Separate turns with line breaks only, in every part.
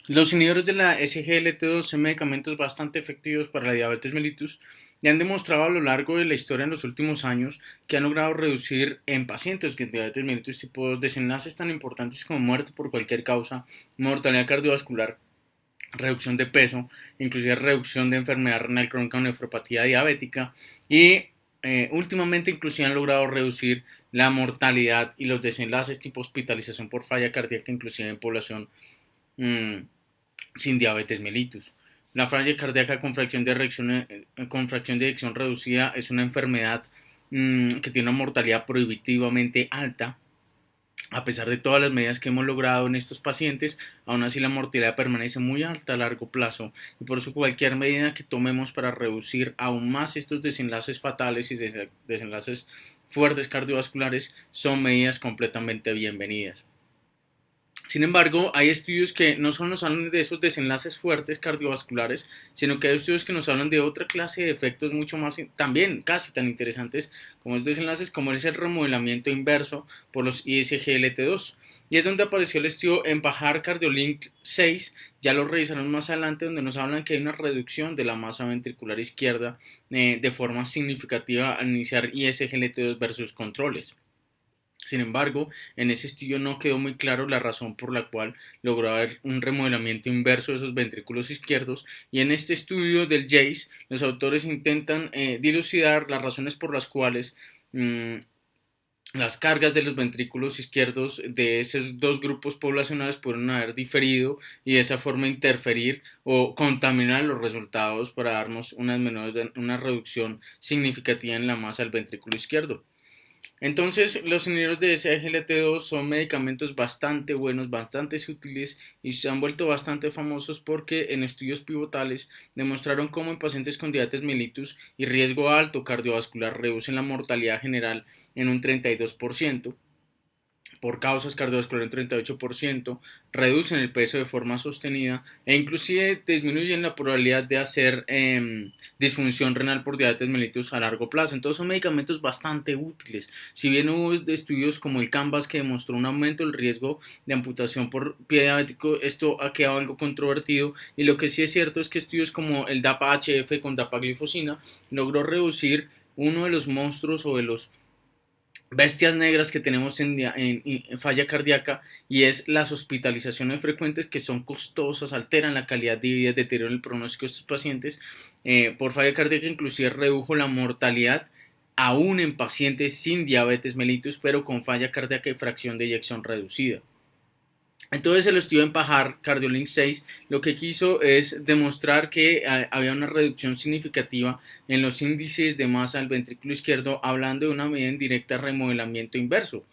Los inhibidores de la SGLT2 son medicamentos bastante efectivos para la diabetes mellitus y han demostrado a lo largo de la historia en los últimos años que han logrado reducir en pacientes con diabetes mellitus tipo 2 desenlaces tan importantes como muerte por cualquier causa, mortalidad cardiovascular, reducción de peso, inclusive reducción de enfermedad renal crónica o nefropatía diabética y últimamente inclusive han logrado reducir la mortalidad y los desenlaces tipo hospitalización por falla cardíaca inclusive en población mmm, sin diabetes mellitus. La falla cardíaca con fracción de eyección reducida es una enfermedad que tiene una mortalidad prohibitivamente alta. A pesar de todas las medidas que hemos logrado en estos pacientes, aún así la mortalidad permanece muy alta a largo plazo y por eso cualquier medida que tomemos para reducir aún más estos desenlaces fatales y desenlaces fuertes cardiovasculares son medidas completamente bienvenidas. Sin embargo, hay estudios que no solo nos hablan de esos desenlaces fuertes cardiovasculares, sino que hay estudios que nos hablan de otra clase de efectos mucho más, también casi tan interesantes como los desenlaces, como es el remodelamiento inverso por los ISGLT2. Y es donde apareció el estudio Empajar Cardiolink 6, ya lo revisarán más adelante, donde nos hablan que hay una reducción de la masa ventricular izquierda de forma significativa al iniciar ISGLT2 versus controles. Sin embargo, en ese estudio no quedó muy claro la razón por la cual logró haber un remodelamiento inverso de esos ventrículos izquierdos y en este estudio del JACE los autores intentan dilucidar las razones por las cuales las cargas de los ventrículos izquierdos de esos dos grupos poblacionales pudieron haber diferido y de esa forma interferir o contaminar los resultados para darnos una reducción significativa en la masa del ventrículo izquierdo. Entonces, los inhibidores de SGLT2 son medicamentos bastante buenos, bastante útiles y se han vuelto bastante famosos porque en estudios pivotales demostraron cómo en pacientes con diabetes mellitus y riesgo alto cardiovascular reducen la mortalidad general en un 32%, por causas cardiovasculares en 38%, reducen el peso de forma sostenida e inclusive disminuyen la probabilidad de hacer disfunción renal por diabetes mellitus a largo plazo. Entonces son medicamentos bastante útiles. Si bien hubo estudios como el CANVAS que demostró un aumento del riesgo de amputación por pie diabético, esto ha quedado algo controvertido y lo que sí es cierto es que estudios como el DAPA-HF con dapaglifosina logró reducir uno de los monstruos o de los bestias negras que tenemos en falla cardíaca y es las hospitalizaciones frecuentes que son costosas, alteran la calidad de vida, deterioran el pronóstico de estos pacientes por falla cardíaca, inclusive redujo la mortalidad aún en pacientes sin diabetes mellitus pero con falla cardíaca y fracción de eyección reducida. Entonces el estudio en Pajar Cardiolink 6 lo que quiso es demostrar que había una reducción significativa en los índices de masa del ventrículo izquierdo, hablando de una medida indirecta de remodelamiento inverso.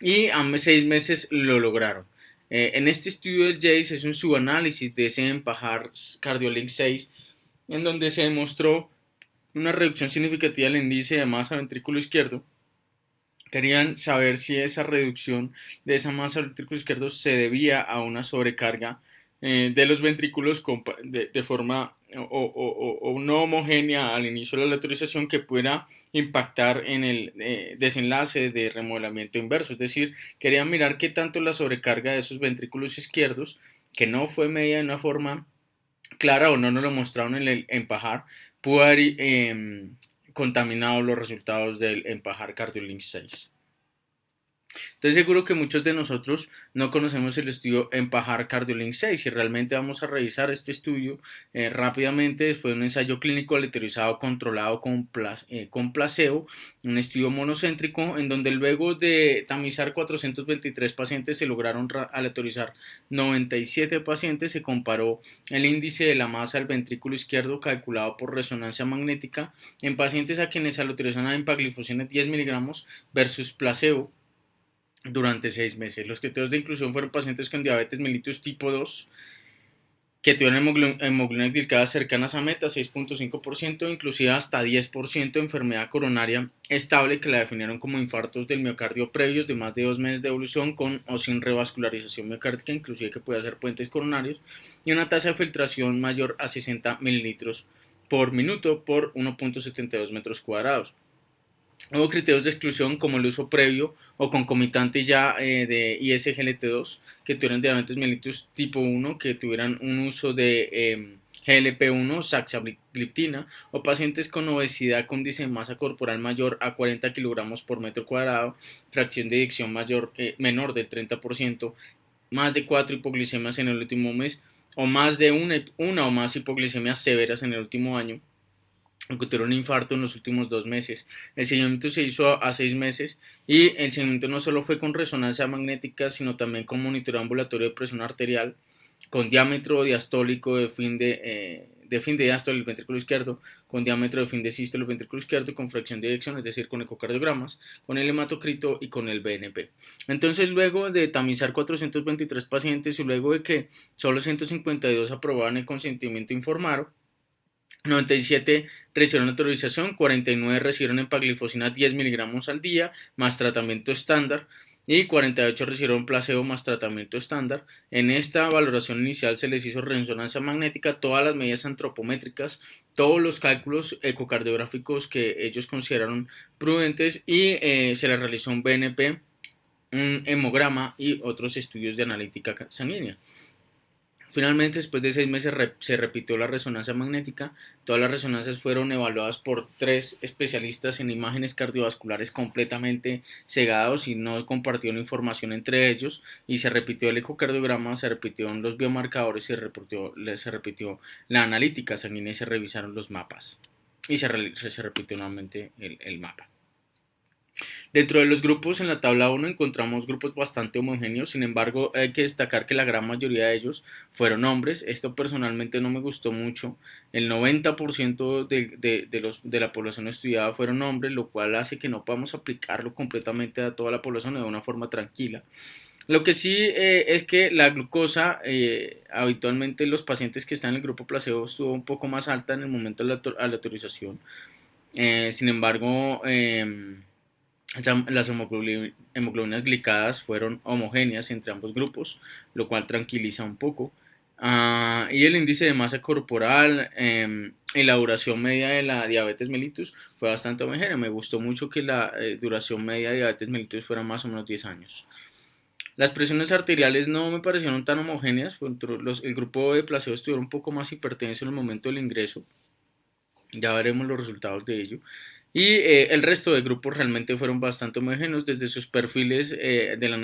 Y a 6 meses lo lograron. En este estudio del JACE es un subanálisis de ese Empajar Cardiolink 6, en donde se demostró una reducción significativa del índice de masa del ventrículo izquierdo. Querían saber si esa reducción de esa masa del ventrículo izquierdo se debía a una sobrecarga de los ventrículos de forma o no homogénea al inicio de la autorización que pueda impactar en el desenlace de remodelamiento inverso. Es decir, querían mirar qué tanto la sobrecarga de esos ventrículos izquierdos, que no fue medida de una forma clara o no nos lo mostraron en el Empajar, pudo haber contaminado los resultados del Empajar Cardiolink 6. Estoy seguro que muchos de nosotros no conocemos el estudio Empajar Cardiolink 6 y realmente vamos a revisar este estudio rápidamente. Fue un ensayo clínico aleatorizado controlado con placebo, un estudio monocéntrico en donde luego de tamizar 423 pacientes se lograron aleatorizar 97 pacientes. Se comparó el índice de la masa del ventrículo izquierdo calculado por resonancia magnética en pacientes a quienes aleatorizaron a empaglifosina 10 miligramos versus placebo durante 6 meses. Los criterios de inclusión fueron pacientes con diabetes mellitus tipo 2 que tuvieron hemoglobina glicada cercanas a meta, 6.5%, inclusive hasta 10% de enfermedad coronaria estable que la definieron como infartos del miocardio previos de más de 2 meses de evolución con o sin revascularización miocárdica, inclusive que puede hacer puentes coronarios, y una tasa de filtración mayor a 60 mililitros por minuto por 1.72 metros cuadrados. Hubo criterios de exclusión como el uso previo o concomitante ya de ISGLT2 que tuvieran diabetes mellitus tipo 1, que tuvieran un uso de GLP-1, saxagliptina, o pacientes con obesidad con índice de masa corporal mayor a 40 kilogramos por metro cuadrado, fracción de eyección menor del 30%, más de 4 hipoglicemias en el último mes, o más de una o más hipoglicemias severas en el último año, aunque tuvieron un infarto en los últimos 2 meses. El seguimiento se hizo a 6 meses y el seguimiento no solo fue con resonancia magnética, sino también con monitoreo ambulatorio de presión arterial, con diámetro diastólico de fin de diástole del ventrículo izquierdo, con diámetro de fin de sístole del ventrículo izquierdo, con fracción de eyección, es decir, con ecocardiogramas, con el hematocrito y con el BNP. Entonces, luego de tamizar 423 pacientes y luego de que solo 152 aprobaban el consentimiento informado, 97 recibieron autorización, 49 recibieron empaglifosina 10 miligramos al día más tratamiento estándar y 48 recibieron placebo más tratamiento estándar. En esta valoración inicial se les hizo resonancia magnética, todas las medidas antropométricas, todos los cálculos ecocardiográficos que ellos consideraron prudentes y se les realizó un BNP, un hemograma y otros estudios de analítica sanguínea. Finalmente, después de 6 meses se repitió la resonancia magnética. Todas las resonancias fueron evaluadas por 3 especialistas en imágenes cardiovasculares completamente cegados y no compartieron información entre ellos. Y se repitió el ecocardiograma, se repitieron los biomarcadores, se repitió la analítica sanguínea y se revisaron los mapas. Y se repitió nuevamente el mapa. Dentro de los grupos en la tabla 1 encontramos grupos bastante homogéneos, sin embargo hay que destacar que la gran mayoría de ellos fueron hombres. Esto personalmente no me gustó mucho. El 90% de la población estudiada fueron hombres, lo cual hace que no podamos aplicarlo completamente a toda la población de una forma tranquila. Lo que sí es que la glucosa, habitualmente los pacientes que están en el grupo placebo estuvo un poco más alta en el momento de la autorización. Sin embargo, las hemoglobinas glicadas fueron homogéneas entre ambos grupos, lo cual tranquiliza un poco. Y el índice de masa corporal y la duración media de la diabetes mellitus fue bastante homogénea. Me gustó mucho que la duración media de diabetes mellitus fuera más o menos 10 años. Las presiones arteriales no me parecieron tan homogéneas. El grupo de placebo estuvo un poco más hipertenso en el momento del ingreso. Ya veremos los resultados de ello. Y el resto de grupos realmente fueron bastante homogéneos desde sus perfiles de la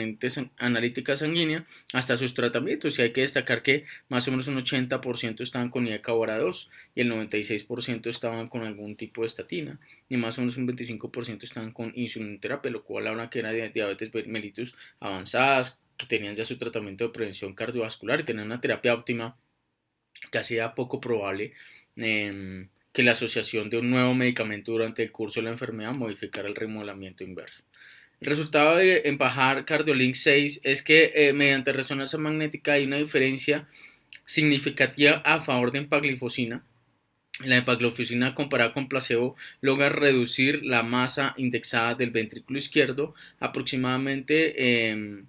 analítica sanguínea hasta sus tratamientos. Y hay que destacar que más o menos un 80% estaban con IECA-BORA2 y el 96% estaban con algún tipo de estatina y más o menos un 25% estaban con insulinoterapia, lo cual habla que era de diabetes mellitus avanzadas, que tenían ya su tratamiento de prevención cardiovascular y tenían una terapia óptima que hacía poco probable que la asociación de un nuevo medicamento durante el curso de la enfermedad modificara el remodelamiento inverso. El resultado de Empajar CardioLink 6 es que mediante resonancia magnética hay una diferencia significativa a favor de empaglifosina. La empaglifosina comparada con placebo logra reducir la masa indexada del ventrículo izquierdo aproximadamente en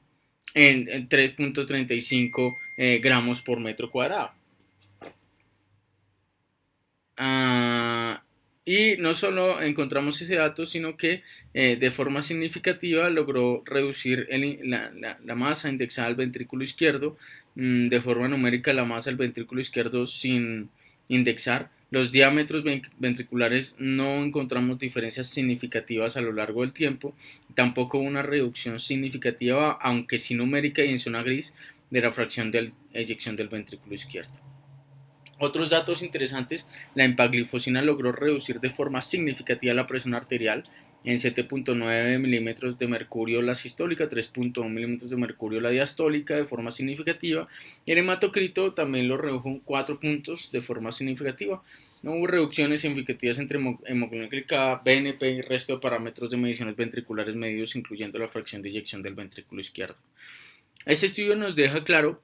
3.35 gramos por metro cuadrado. Y no solo encontramos ese dato, sino que de forma significativa logró reducir la masa indexada al ventrículo izquierdo, de forma numérica la masa del ventrículo izquierdo sin indexar. Los diámetros ventriculares no encontramos diferencias significativas a lo largo del tiempo, tampoco una reducción significativa, aunque sí numérica y en zona gris, de la fracción de eyección del ventrículo izquierdo. Otros datos interesantes: la empaglifosina logró reducir de forma significativa la presión arterial en 7.9 milímetros de mercurio la sistólica, 3.1 milímetros de mercurio la diastólica de forma significativa, y el hematocrito también lo redujo en 4 puntos de forma significativa. No hubo reducciones significativas entre hemoglobina glicada, BNP y el resto de parámetros de mediciones ventriculares medidos, incluyendo la fracción de eyección del ventrículo izquierdo. Este estudio nos deja claro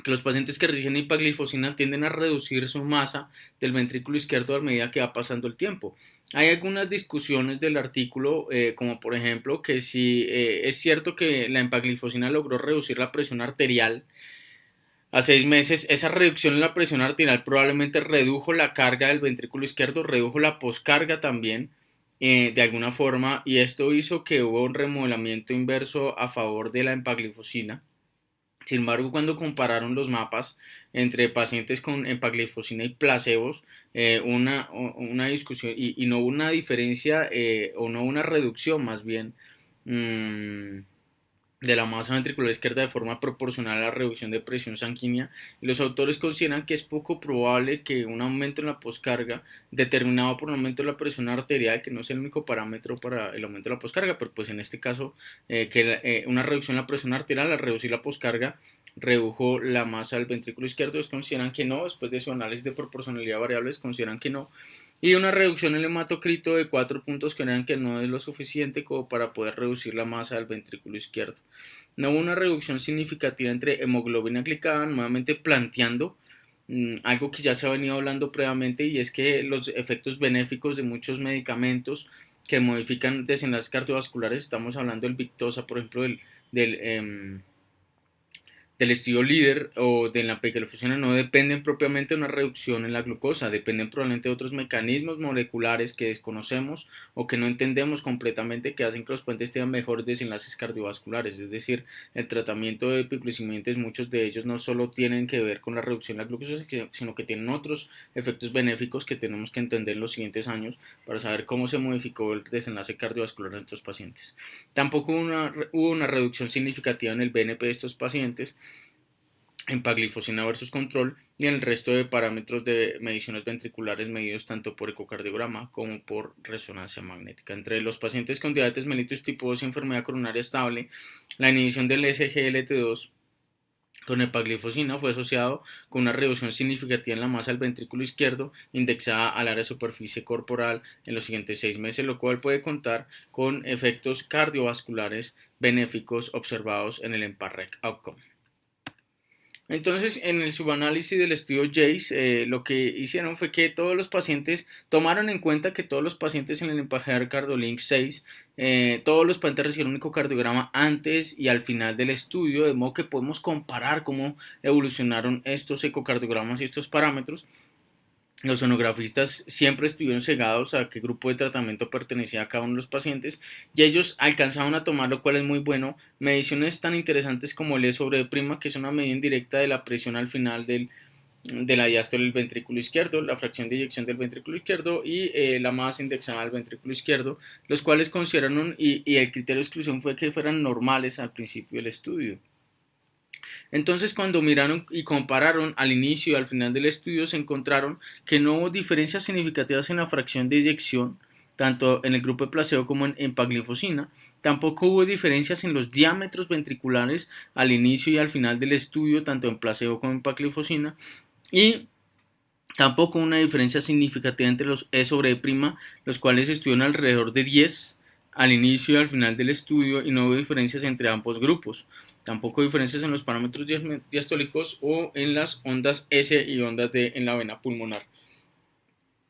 que los pacientes que reciben empaglifosina tienden a reducir su masa del ventrículo izquierdo a medida que va pasando el tiempo. Hay algunas discusiones del artículo, como por ejemplo que si es cierto que la empaglifosina logró reducir la presión arterial a 6 meses, esa reducción en la presión arterial probablemente redujo la carga del ventrículo izquierdo, redujo la poscarga también, de alguna forma, y esto hizo que hubo un remodelamiento inverso a favor de la empaglifosina. Sin embargo, cuando compararon los mapas entre pacientes con empaglifosina y placebos, una discusión y no hubo una diferencia o no una reducción más bien mmm, de la masa ventricular izquierda de forma proporcional a la reducción de presión sanguínea, y los autores consideran que es poco probable que un aumento en la poscarga determinado por un aumento de la presión arterial, que no es el único parámetro para el aumento de la poscarga, pero pues en este caso una reducción en la presión arterial al reducir la poscarga redujo la masa del ventrículo izquierdo. Ellos consideran que no, después de su análisis de proporcionalidad variables consideran que no, y una reducción en el hematocrito de 4 puntos que crean que no es lo suficiente como para poder reducir la masa del ventrículo izquierdo. No hubo una reducción significativa entre hemoglobina glicada, nuevamente planteando algo que ya se ha venido hablando previamente, y es que los efectos benéficos de muchos medicamentos que modifican desenlaces cardiovasculares, estamos hablando del Victoza, por ejemplo, del estudio líder o de la pegalofusina, no dependen propiamente de una reducción en la glucosa, dependen probablemente de otros mecanismos moleculares que desconocemos o que no entendemos completamente, que hacen que los pacientes tengan mejores desenlaces cardiovasculares. Es decir, el tratamiento de epiglucemiantes, muchos de ellos no solo tienen que ver con la reducción de la glucosa, sino que tienen otros efectos benéficos que tenemos que entender en los siguientes años para saber cómo se modificó el desenlace cardiovascular en estos pacientes. Tampoco hubo una reducción significativa en el BNP de estos pacientes, empaglifosina versus control, y en el resto de parámetros de mediciones ventriculares medidos tanto por ecocardiograma como por resonancia magnética. Entre los pacientes con diabetes mellitus tipo 2 y enfermedad coronaria estable, la inhibición del SGLT2 con epaglifosina fue asociado con una reducción significativa en la masa del ventrículo izquierdo indexada al área de superficie corporal en los siguientes 6 meses, lo cual puede contar con efectos cardiovasculares benéficos observados en el EMPA-REC Outcome. Entonces, en el subanálisis del estudio JACE, lo que hicieron fue que todos los pacientes tomaron en cuenta que todos los pacientes en el EMPA-REC CardioLink 6, todos los pacientes recibieron un ecocardiograma antes y al final del estudio, de modo que podemos comparar cómo evolucionaron estos ecocardiogramas y estos parámetros. Los sonografistas siempre estuvieron cegados a qué grupo de tratamiento pertenecía a cada uno de los pacientes, y ellos alcanzaron a tomar, lo cual es muy bueno, mediciones tan interesantes como el E sobre prima, que es una medida indirecta de la presión al final de la diástole del ventrículo izquierdo, la fracción de eyección del ventrículo izquierdo y la masa indexada del ventrículo izquierdo, los cuales consideraron, y el criterio de exclusión fue que fueran normales al principio del estudio. Entonces, cuando miraron y compararon al inicio y al final del estudio, se encontraron que no hubo diferencias significativas en la fracción de eyección, tanto en el grupo de placebo como en empaglifosina. Tampoco hubo diferencias en los diámetros ventriculares al inicio y al final del estudio, tanto en placebo como en empaglifosina. Y tampoco hubo una diferencia significativa entre los E sobre E', los cuales estuvieron alrededor de 10 al inicio y al final del estudio, y no hubo diferencias entre ambos grupos. Tampoco diferencias en los parámetros diastólicos o en las ondas S y ondas D en la vena pulmonar.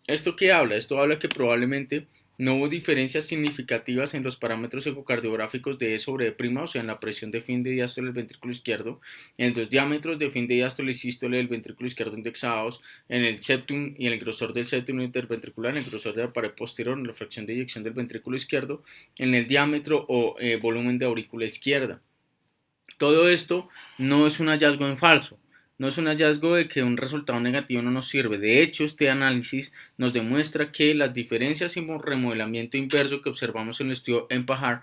¿Esto qué habla? Esto habla que probablemente no hubo diferencias significativas en los parámetros ecocardiográficos de E sobre E', o sea, en la presión de fin de diástole del ventrículo izquierdo, en los diámetros de fin de diástole y sístole del ventrículo izquierdo indexados, en el septum y en el grosor del septum interventricular, en el grosor de la pared posterior, en la fracción de eyección del ventrículo izquierdo, en el diámetro o volumen de aurícula izquierda. Todo esto no es un hallazgo en falso. No es un hallazgo de que un resultado negativo no nos sirve. De hecho, este análisis nos demuestra que las diferencias en remodelamiento inverso que observamos en el estudio EMPA-HAR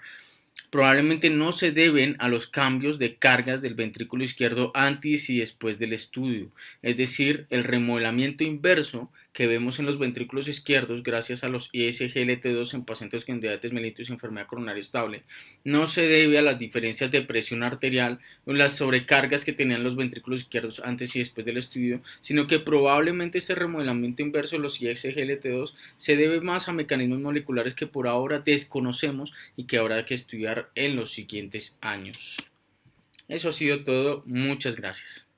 probablemente no se deben a los cambios de cargas del ventrículo izquierdo antes y después del estudio. Es decir, el remodelamiento inverso que vemos en los ventrículos izquierdos gracias a los ISGLT2 en pacientes con diabetes mellitus y enfermedad coronaria estable no se debe a las diferencias de presión arterial o las sobrecargas que tenían los ventrículos izquierdos antes y después del estudio, sino que probablemente este remodelamiento inverso de los ISGLT2 se debe más a mecanismos moleculares que por ahora desconocemos y que habrá que estudiar en los siguientes años. Eso ha sido todo. Muchas gracias.